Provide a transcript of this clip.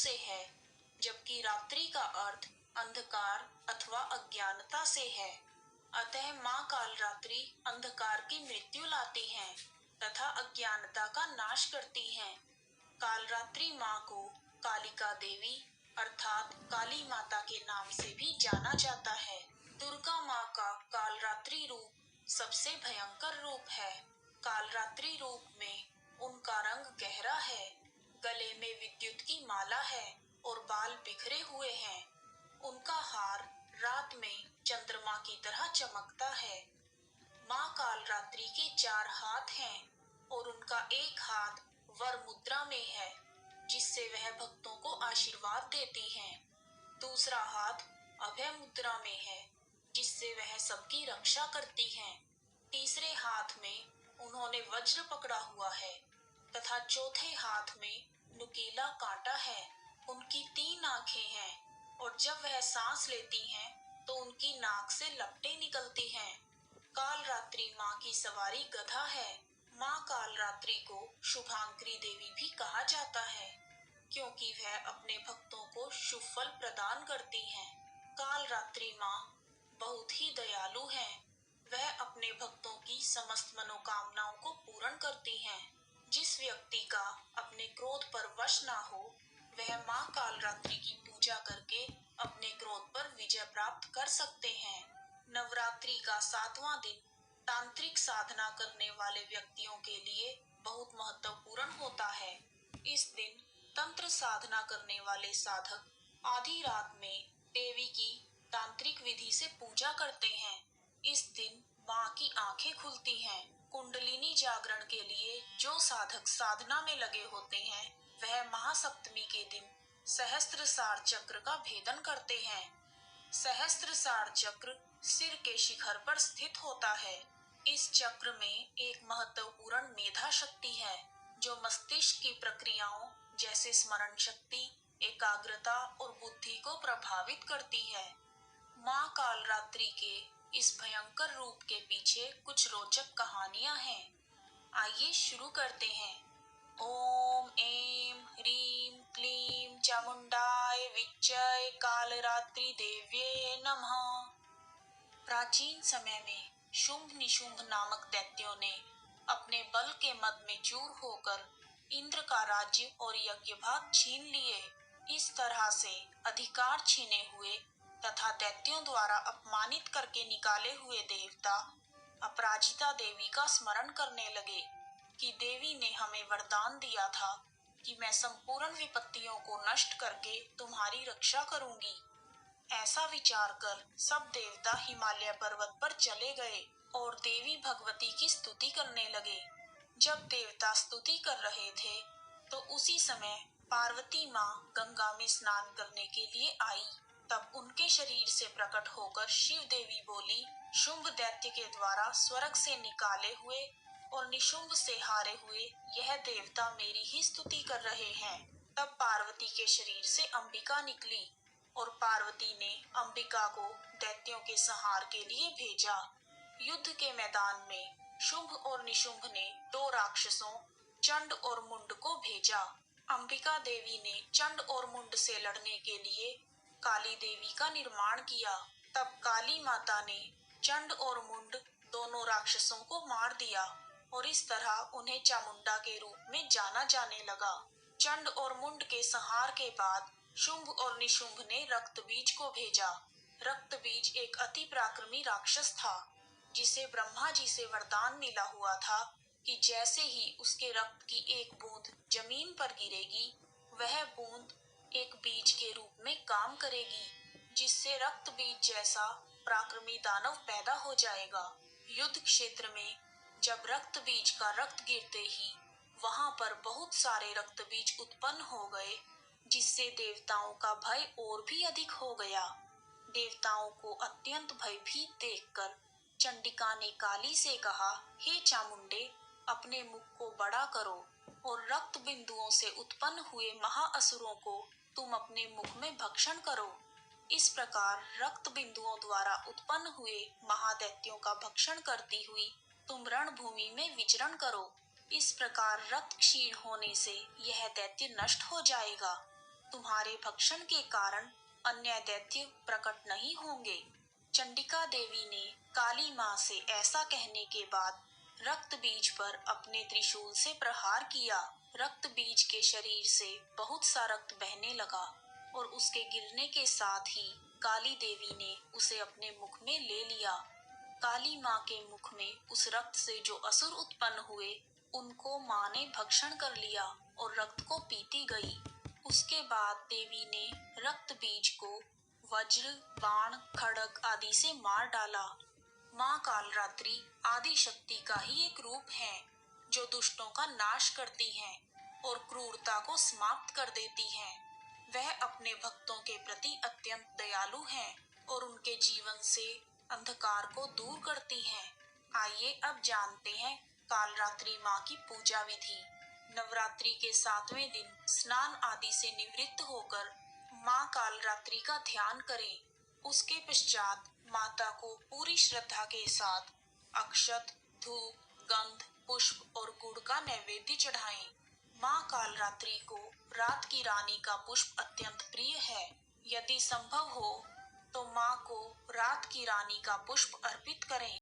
से है, जबकि रात्रि का अर्थ अंधकार अथवा अज्ञानता से है। अतः माँ कालरात्रि अंधकार की मृत्यु लाती हैं तथा अज्ञानता का नाश करती हैं। कालरात्रि माँ को कालिका देवी अर्थात काली माता के नाम से भी जाना जाता है। दुर्गा माँ का कालरात्रि रूप सबसे भयंकर रूप है। कालरात्रि रूप में उनका रंग गहरा है, गले में विद्युत की माला है और बाल बिखरे हुए हैं। उनका हार रात में चंद्रमा की तरह चमकता है। माँ कालरात्रि के 4 हाथ हैं और उनका एक हाथ वर मुद्रा में है, जिससे वह भक्तों को आशीर्वाद देती हैं। दूसरा हाथ अभय मुद्रा में है, जिससे वह सबकी रक्षा करती हैं। तीसरे हाथ में उन्होंने वज्र पकड़ा हुआ है तथा चौथे हाथ में नुकीला कांटा है। उनकी 3 आंखें हैं और जब वह सांस लेती हैं तो उनकी नाक से लपटें निकलती हैं। कालरात्रि माँ की सवारी गधा है। माँ कालरात्रि को शुभांकरी देवी भी कहा जाता है, क्योंकि वह अपने भक्तों को शुभ फल प्रदान करती हैं। कालरात्रि माँ बहुत ही दयालु हैं। वह अपने भक्तों की समस्त मनोकामनाओं को पूर्ण करती हैं। जिस व्यक्ति का अपने क्रोध पर वश ना हो, वह माँ कालरात्रि की पूजा करके अपने क्रोध पर विजय प्राप्त कर सकते हैं। नवरात्रि का 7वां दिन तांत्रिक साधना करने वाले व्यक्तियों के लिए बहुत महत्वपूर्ण होता है। इस दिन तंत्र साधना करने वाले साधक आधी रात में देवी की तांत्रिक विधि से पूजा करते हैं। इस दिन माँ की आंखें खुलती हैं। कुंडलिनी जागरण के लिए जो साधक साधना में लगे होते हैं, वह महासप्तमी के दिन सहस्त्रसार चक्र का भेदन करते हैं। सहस्त्रसार चक्र सिर के शिखर पर स्थित होता है। इस चक्र में एक महत्वपूर्ण मेधा शक्ति है, जो मस्तिष्क की प्रक्रियाओं जैसे स्मरण शक्ति, एकाग्रता और बुद्धि को प्रभावित करती है। माँ कालरात्रि के इस भयंकर रूप के पीछे कुछ रोचक कहानियां हैं। आइए शुरू करते हैं। ओम ऐं ह्रीं क्लीं चामुंडाय विच्चय कालरात्रि देव्ये नमः। प्राचीन समय में शुंभ निशुंभ नामक दैत्यों ने अपने बल के मद में चूर होकर इंद्र का राज्य और यज्ञ भाग छीन लिए। इस तरह से अधिकार छीने हुए तथा दैत्यों द्वारा अपमानित करके निकाले हुए देवता अपराजिता देवी का स्मरण करने लगे कि देवी ने हमें वरदान दिया था कि मैं संपूर्ण विपत्तियों को नष्ट करके तुम्हारी रक्षा करूंगी। ऐसा विचार कर सब देवता हिमालय पर्वत पर चले गए और देवी भगवती की स्तुति करने लगे। जब देवता स्तुति कर रहे थे तो उसी समय पार्वती माँ गंगा में स्नान करने के लिए आई। तब उनके शरीर से प्रकट होकर शिव देवी बोली, शुंभ दैत्य के द्वारा स्वर्ग से निकाले हुए और निशुंभ से हारे हुए यह देवता मेरी ही स्तुति कर रहे हैं। तब पार्वती के शरीर से अंबिका निकली और पार्वती ने अंबिका को दैत्यों के संहार के लिए भेजा। युद्ध के मैदान में शुंभ और निशुंभ ने 2 राक्षसों चंड और मुंड को भेजा। अंबिका देवी ने चंड और मुंड से लड़ने के लिए काली देवी का निर्माण किया। तब काली माता ने चंड और मुंड दोनों राक्षसों को मार दिया और इस तरह उन्हें चामुंडा के रूप में जाना जाने लगा। चंड और मुंड के संहार के बाद शुंभ और निशुंभ ने रक्तबीज को भेजा। रक्तबीज एक अति पराक्रमी राक्षस था, जिसे ब्रह्मा जी से वरदान मिला हुआ था कि जैसे ही उसके रक्त की एक बूंद जमीन पर गिरेगी, वह बूंद एक बीज के रूप में काम करेगी, जिससे रक्त बीज जैसा पराक्रमी दानव पैदा हो जाएगा। युद्ध क्षेत्र में जब रक्त बीज का रक्त गिरते ही वहां पर बहुत सारे रक्त बीज उत्पन्न हो गए, जिससे देवताओं का भय और भी अधिक हो गया। देवताओं को अत्यंत भयभीत देखकर चंडिका ने काली से कहा, हे चामुंडे, अपने मुख को बड़ा करो और रक्त बिंदुओं से उत्पन्न हुए महाअसुरों को तुम अपने मुख में भक्षण करो। इस प्रकार रक्त बिंदुओं द्वारा उत्पन्न हुए महादैत्यों का भक्षण करती हुई तुम रणभूमि में विचरण करो। इस प्रकार रक्त क्षीण होने से यह दैत्य नष्ट हो जाएगा। तुम्हारे भक्षण के कारण अन्य दैत्य प्रकट नहीं होंगे। चंडिका देवी ने काली माँ से ऐसा कहने के बाद रक्त बीज पर अपने त्रिशूल से प्रहार किया। रक्त बीज के शरीर से बहुत सा रक्त बहने लगा और उसके गिरने के साथ ही काली देवी ने उसे अपने मुख में ले लिया। काली माँ के मुख में उस रक्त से जो असुर उत्पन्न हुए, उनको माँ ने भक्षण कर लिया और रक्त को पीती गई। उसके बाद देवी ने रक्त बीज को वज्र, बाण, खड्ग आदि से मार डाला। माँ कालरात्रि आदि शक्ति का ही एक रूप है, जो दुष्टों का नाश करती है और क्रूरता को समाप्त कर देती है। वह अपने भक्तों के प्रति अत्यंत दयालु है और उनके जीवन से अंधकार को दूर करती है। आइए अब जानते हैं कालरात्रि माँ की पूजा विधि। नवरात्रि के 7वें दिन स्नान आदि से निवृत्त होकर माँ कालरात्रि का ध्यान करें। उसके पश्चात माता को पूरी श्रद्धा के साथ अक्षत, धूप, गंध, पुष्प और गुड़ का नैवेद्य चढ़ाएं। माँ कालरात्रि को रात की रानी का पुष्प अत्यंत प्रिय है। यदि संभव हो तो माँ को रात की रानी का पुष्प अर्पित करें।